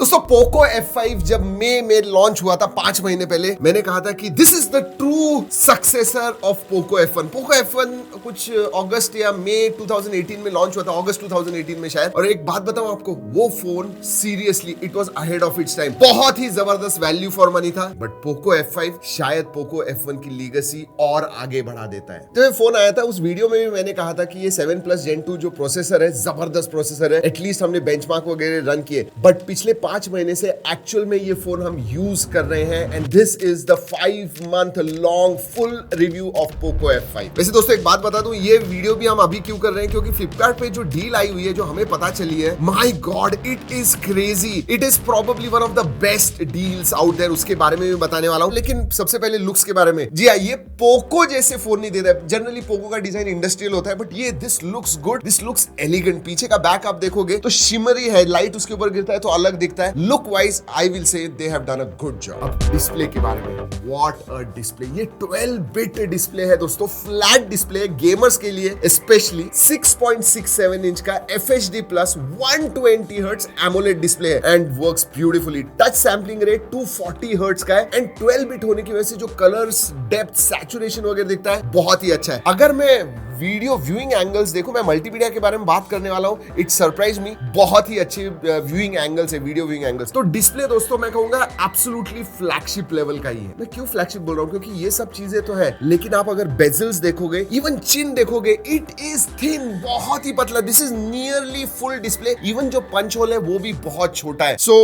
दोस्तों Poco F5 जब मई में लॉन्च हुआ था 5 महीने पहले, मैंने कहा था कि this is the true successor of Poco F1। Poco F1 कुछ अगस्त या मई 2018 में लॉन्च हुआ था, अगस्त 2018 में शायद। और एक बात बताऊं आपको, वो phone seriously it was ahead of its time, बहुत ही जबरदस्त वैल्यू फॉर मनी था। बट पोको F5 शायद पोको F1 की लीगेसी और आगे बढ़ा देता है। तो फोन आया था, उस वीडियो में भी मैंने कहा था कि ये 7 Plus Gen 2 जो प्रोसेसर है, जबरदस्त प्रोसेसर है। एटलीस्ट हमने बेंचमार्क वगैरह रन किए, बट पिछले 5 महीने से एक्चुअल में ये फोन हम यूज कर रहे हैं। And this is the 5 month long full review of Poco F5। वैसे दोस्तों एक बात बता दूं, ये वीडियो भी हम अभी क्यों कर रहे हैं, क्योंकि फ्लिपकार्ट पे जो डील आई हुई है, जो हमें पता चली है, my God it is crazy. It is probably one of the best deals out there. उसके बारे में भी बताने वाला हूं, लेकिन सबसे पहले लुक्स के बारे में। जी हाँ, ये पोको जैसे फोन नहीं देता है। जनरली पोको का डिजाइन इंडस्ट्रियल होता है, बट ये this looks good, this looks elegant. पीछे का बैक आप देखोगे तो शिमरी है, लाइट उसके ऊपर गिरता है तो अलग दिखता है। Look wise I will say they have done a good job. अब डिस्प्ले के बारे में, व्हाट अ डिस्प्ले। ये 12 बिट डिस्प्ले है दोस्तों, फ्लैट डिस्प्ले गेमर्स के लिए स्पेशली। 6.67 इंच का FHD plus 120 hertz AMOLED display है and works beautifully. Touch sampling rate 240 hertz का है एंड 12 बिट होने की वजह से जो कलर्स, डेप्थ, सैचुरेशन वगैरह दिखता है, बहुत ही अच्छा है। अगर मैं वीडियो व्यूइंग एंगल्स देखो, मैं मल्टीमीडिया के बारे में बात करने वाला हूं, इट सरप्राइज मी। बहुत ही अच्छे व्यूइंग एंगल्स है, वीडियो व्यूइंग एंगल्स। तो डिस्प्ले दोस्तों मैं कहूंगा एब्सोल्युटली फ्लैगशिप लेवल का ही है। मैं क्यों फ्लैगशिप बोल रहा हूं, क्योंकि ये सब चीजें तो है, लेकिन आप अगर बेजल्स देखोगे, इवन चिन देखोगे, इट इज थिन, बहुत ही पतला। This is nearly full display. Even जो पंच होल है वो भी बहुत छोटा है। So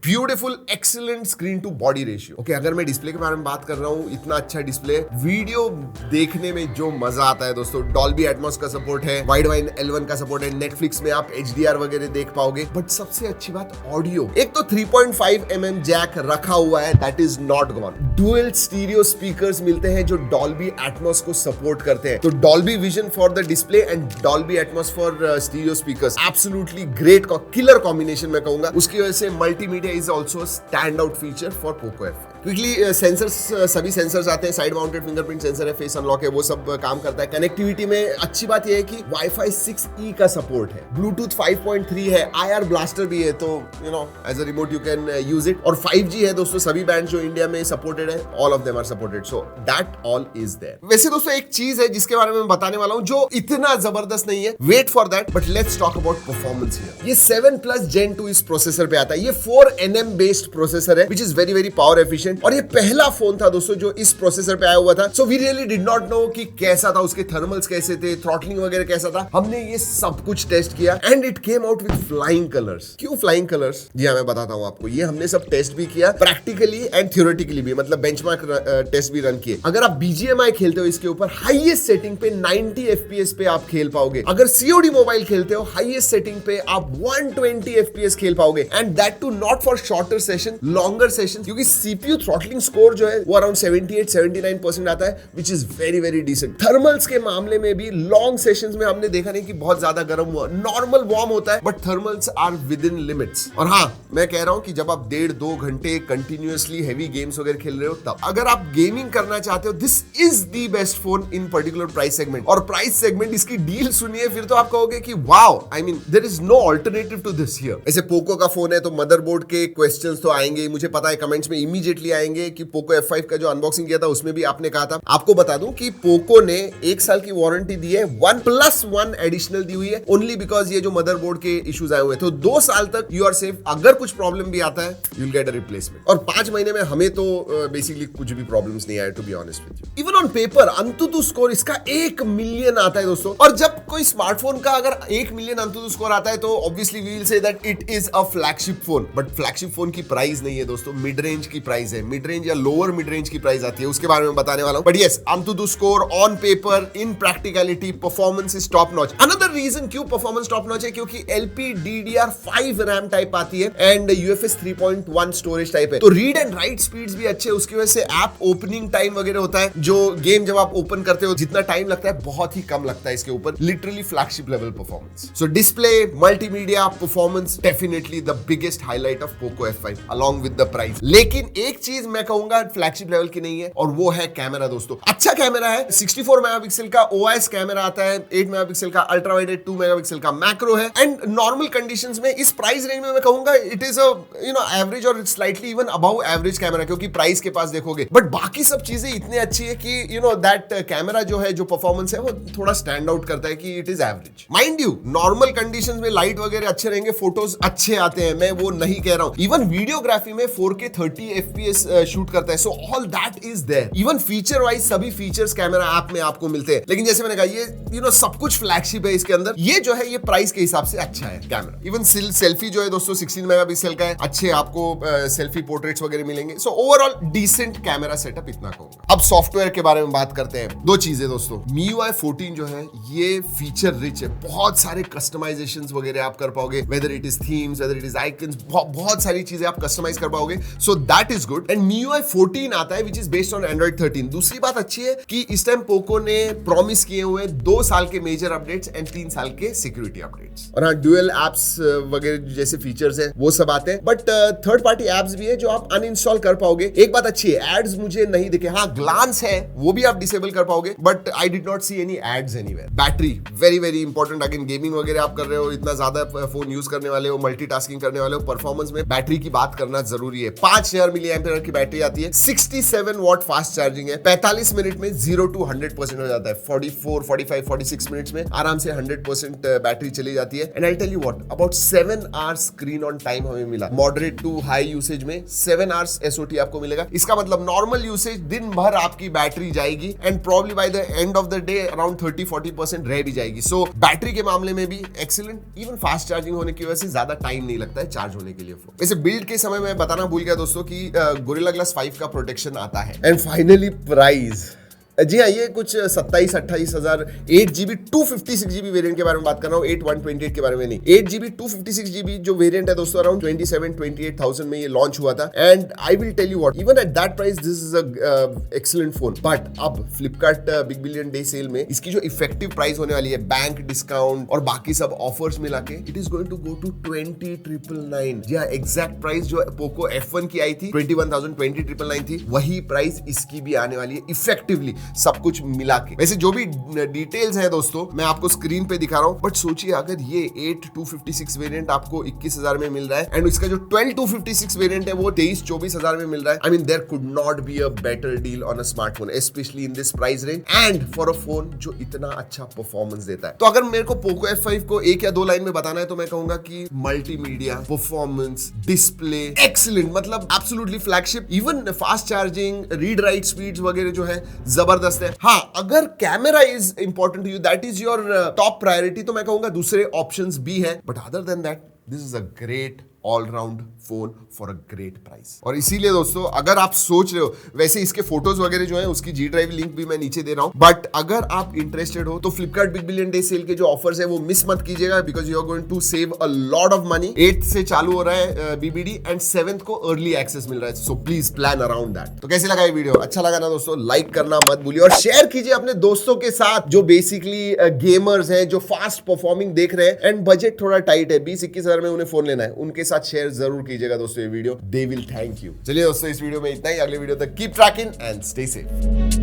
beautiful, excellent screen to body ratio. Okay, अगर मैं डिस्प्ले के बारे में बात कर रहा हूं, इतना अच्छा डिस्प्ले, वीडियो देखने में जो मजा आता है दोस्तों, डॉल्बी एटमॉस का सपोर्ट है, वाइडवाइन L1 का सपोर्ट है, नेटफ्लिक्स में आप HDR वगैरह देख पाओगे। बट सबसे अच्छी बात ऑडियो, एक तो 3.5 mm जैक रखा हुआ है, that is not gone. Dual stereo speakers मिलते हैं जो डॉल्बी एटमॉस को सपोर्ट करते हैं। तो Dolby vision for the display and Dolby Atmos for stereo speakers, absolutely great killer combination मैं कहूंगा। उसकी वजह से multimedia is also stand out feature for Poco F5। Quickly sensors, सभी सेंसर्स आते हैं, साइड माउंटेड फिंगरप्रिंट सेंसर है, face unlock है, वो सब काम करता है। कनेक्टिविटी में अच्छी बात यह है कि Wi-Fi 6E का सपोर्ट है, Bluetooth 5.3 है, IR ब्लास्टर भी है, तो you know as a remote you can use it. और 5G है दोस्तों, सभी बैंड जो इंडिया में सपोर्टेड है, all of them are supported, so that all is there. वैसे दोस्तों एक चीज है जिसके बारे में बताने वाला हूं जो इतना जबरदस्त नहीं है, wait for that, but let's talk about performance here. ये 7 Plus Gen 2 इस प्रोसेसर पे आता है। ये 4 nm बेस्ड प्रोसेसर है, which is very very power efficient. और ये पहला फोन था दोस्तों जो इस प्रोसेसर पे आया हुआ था। So we really did not know कि कैसा था, उसके थर्मल्स कैसे थे, थ्रॉटलिंग वगैरह कैसा था। हमने ये सब कुछ टेस्ट किया and it came out with flying colours. क्यों फ्लाइंग कलर्स? जी हाँ, मैं बताता हूँ आपको। ये हमने सब टेस्ट भी किया, प्रैक्टिकली एंड थ्योरेटिकली भी, मतलब बेंचमार्क टेस्ट भी रन किए। अगर आप BGMI खेलते हो, इसके ऊपर हाईएस्ट सेटिंग पे 90 FPS पे आप खेल पाओगे। अगर COD मोबाइल खेलते हो, हाईएस्ट सेटिंग पे आप 120 FPS खेल पाओगे, and that too not for shorter session, longer session, क्योंकि CPU थ्रॉटलिंग स्कोर जो है वो अराउंड 78-79% आता है, which is very very decent. Thermals के मामले में भी लॉन्ग सेशंस में हमने देखा नहीं कि बहुत ज्यादा गर्म हुआ, नॉर्मल वार्म होता है, but thermals are within limits. और हाँ, मैं कह रहा हूं कि जब आप 1.5-2 घंटे कंटिन्यूअसली हैवी गेम्स वगैरह खेल रहे हो, तब अगर आप गेमिंग करना चाहते हो, this is the best phone in particular price segment. और प्राइस सेगमेंट, इसकी डील सुनिए, फिर तो आप कहोगे कि wow, I mean there is no alternative to this here. ऐसे पोको का फोन है तो मदरबोर्ड के क्वेश्चंस तो आएंगे, मुझे पता है कमेंट्स में इमीडिएटली आएंगे कि पोको F5 का जो अनबॉक्सिंग किया था उसमें भी आपने कहा था। आपको बता दूं कि पोको ने 1 साल की वारंटी दी है, 1+1 एडिशनल दी हुई है, ओनली बिकॉज ये जो मदरबोर्ड के इश्यूज आए हुए, तो 2 साल तक यू आर सेफ। अगर कुछ प्रॉब्लम भी आता है, you will get a replacement. और 5 महीने में हमें तो बेसिकली कुछ भी प्रॉब्लम्स नहीं आए, to be honest with you. Even on paper Antutu score इसका 1 मिलियन आता है दोस्तों। और जब कोई स्मार्टफोन का अगर 1 मिलियन अंतुतु स्कोर आता है, तो obviously we will say that it is a flagship phone. But flagship phone की प्राइस नहीं है दोस्तों, मिड रेंज की प्राइस है, मिड रेंज या लोअर मिड रेंज की प्राइस आती है, उसके बारे में बताने वाला हूं। But yes, Antutu score on paper, in practicality, performance is top notch. Another reason क्यों परफॉर्मेंस टॉप नॉच है, क्योंकि LPDDR5 रैम टाइप आती है एंड UFS 3.1 स्टोरेज टाइप है, तो रीड एंड राइट स्पीड्स भी अच्छे, उसकी वजह से ऐप ओपनिंग टाइम वगैरह होता है, जो गेम जब आप ओपन करते हो जितना टाइम लगता है बहुत ही कम लगता है इसके ऊपर, literally flagship level performance. So display, multimedia, performance, definitely the biggest highlight of Poco F5 along with the price। लेकिन एक चीज मैं कहूंगा फ्लैगशिप लेवल की नहीं है, और वो है कैमरा दोस्तों। अच्छा कैमरा है, 64 मेगापिक्सल का OIS कैमरा आता है, 8 मेगापिक्सल का अल्ट्रा वाइड है, 2 मेगापिक्सल का मैक्रो है, एंड नॉर्मल कंडीशंस में इस प्राइस रेंज में मैं कहूंगा इट इज एवरेज और slightly even above average camera, क्योंकि प्राइस के पास देखोगे, बट बाकी सब चीजें इतनी अच्छी है कि दैट कैमरा जो है, जो परफॉर्मेंस है, वो थोड़ा स्टैंड आउट करता है कि it is average. Mind you, normal conditions में लाइट वगैरह अच्छे रहेंगे, फोटोज अच्छे आते हैं, मैं वो नहीं कह रहा हूं। इवन वीडियोग्राफी में 4K 30 FPS शूट करता है, so all that is there. Even feature wise सभी फीचर्स कैमरा ऐप में आपको मिलते हैं, लेकिन जैसे मैंने कहा, ये सब कुछ फ्लैगशिप है इसके अंदर। ये जो है, ये प्राइस के हिसाब से अच्छा है कैमरा। इवन सेल्फी जो है दोस्तों 16 मेगापिक्सल का है, अच्छे आपको सेल्फी पोर्ट्रेट्स वगैरह मिलेंगे। So overall decent camera setup इतना कहूंगा। अब सॉफ्टवेयर के बारे में बात करते हैं। दो चीजें दोस्तों, MIUI 14 जो है, ये फीचर रिच है, बहुत सारे कस्टमाइजेशंस वगैरह आप कर पाओगे, whether it is themes, whether it is icons, बहुत सारी चीजें आप कस्टमाइज कर पाओगे, so that is good. And MIUI 14 आता है which is based on Android 13। दूसरी बात अच्छी है कि इस टाइम पोको ने प्रॉमिस किए हुए 2 साल के मेजर अपडेट्स एंड 3 साल के सिक्योरिटी अपडेट्स, और हाँ, ड्यूअल एप्स वगैरह जैसे फीचर्स हैं वो सब आते हैं, बट थर्ड पार्टी एप्स भी है जो आप अनइंस्टॉल कर पाओगे। एक बात अच्छी है, एड्स मुझे नहीं दिखे, हाँ ग्लांस है वो भी आप डिसेबल कर पाओगे, but I did not see any ads anywhere. Battery very very important, again gaming वगैरह आप कर रहे हो, इतना ज्यादा फोन यूज करने वाले हो, मल्टीटास्किंग करने वाले हो, परफॉर्मेंस में बैटरी की बात करना जरूरी है। 5000 mAh की बैटरी आती है, 67 वॉट फास्ट चार्जिंग है, 45 मिनट में 0 to 100% हो जाता है, 44, 45, 46 मिनट्स में आराम से 100% बैटरी चली जाती है। And I tell you what, about 7 hours screen on time हमें मिला, मॉडरेट टू हाई यूसेज में 7 आवर्स SOT आपको मिलेगा। इसका मतलब नॉर्मल यूसेज दिन भर आपकी बैटरी जाएगी, and probably by the end of the day around 30-40% रह भी जाएगी। सो बैटरी के मामले में भी एक्सीलेंट, इवन फास्ट चार्जिंग होने की वजह से ज्यादा टाइम नहीं लगता है चार्ज होने के लिए फोन। वैसे बिल्ड के समय मैं बताना भूल गया दोस्तों कि गोरिल्ला ग्लास 5 का प्रोटेक्शन आता है। एंड फाइनली प्राइस, जी हाँ, ये कुछ 27-28 हजार 8GB 256GB वेरिएंट के बारे में बात कर रहा हूँ, 8128 के बारे में नहीं। 8GB 256GB जो वेरिएंट है दोस्तों, अराउंड 27-28,000 में ये लॉन्च हुआ था। And I will tell you what, even at that price this is a excellent phone, but अब Flipkart big billion day sale में इसकी जो इफेक्टिव प्राइस होने वाली है, बैंक डिस्काउंट और बाकी सब ऑफर्स मिला के, it is going to go to 20,999। जी हाँ, एग्जैक्ट प्राइस जो पोको F1 की आई थी 21,020,999 थी, वही प्राइस इसकी भी आने वाली है इफेक्टिवली, सब कुछ मिला के। वैसे जो भी डिटेल्स हैं दोस्तों मैं आपको स्क्रीन पे दिखा रहा हूं, बट सोचिए अगर ये 8-256 वेरिएंट आपको 21,000 में मिल रहा है, एंड इसका जो 12-256 वेरिएंट है वो 23-24,000 में मिल रहा है, I mean there could not be a better deal on a smartphone, specially in this price range and for a phone जो इतना अच्छा परफॉर्मेंस देता है। तो अगर मेरे को पोको F5 को 1 या 2 लाइन में बताना है तो मैं कहूंगा कि मल्टीमीडिया, परफॉर्मेंस, डिस्प्ले एक्सीलेंट, मतलब absolutely flagship. Even fast charging, read write speeds वगैरह जो है जबरदस्त है। हाँ, अगर camera is important to you, that is your top priority, तो मैं कहूंगा दूसरे ऑप्शंस भी हैं, but other than that this is a great all round phone for a great price. और इसीलिए दोस्तों अगर आप सोच रहे हो, वैसे इसके फोटोज वगैरह जो है उसकी G ड्राइव लिंक भी मैं नीचे दे रहा हूं, बट अगर आप इंटरेस्टेड हो तो Flipkart big billion day sale के जो ऑफर्स है वो मिस मत कीजिएगा, because you are going to save a lot of money. 8th से चालू हो रहा है BBD एंड 7th को अर्ली एक्सेस मिल रहा है, so please plan around that. तो कैसे लगा ये वीडियो? अच्छा लगा ना दोस्तों? लाइक करना मत भूलिए और शेयर कीजिए अपने दोस्तों के साथ जो बेसिकली गेमर्स हैं, जो फास्ट परफॉर्मिंग देख रहे हैं एंड बजट थोड़ा टाइट है, 20-21 हजार में उन्हें फोन लेना है, उनके साथ शेयर जरूर कीजिएगा दोस्तों ये video, they will thank you. चलिए दोस्तों इस वीडियो में इतना ही, अगले वीडियो तक keep trekking and stay safe.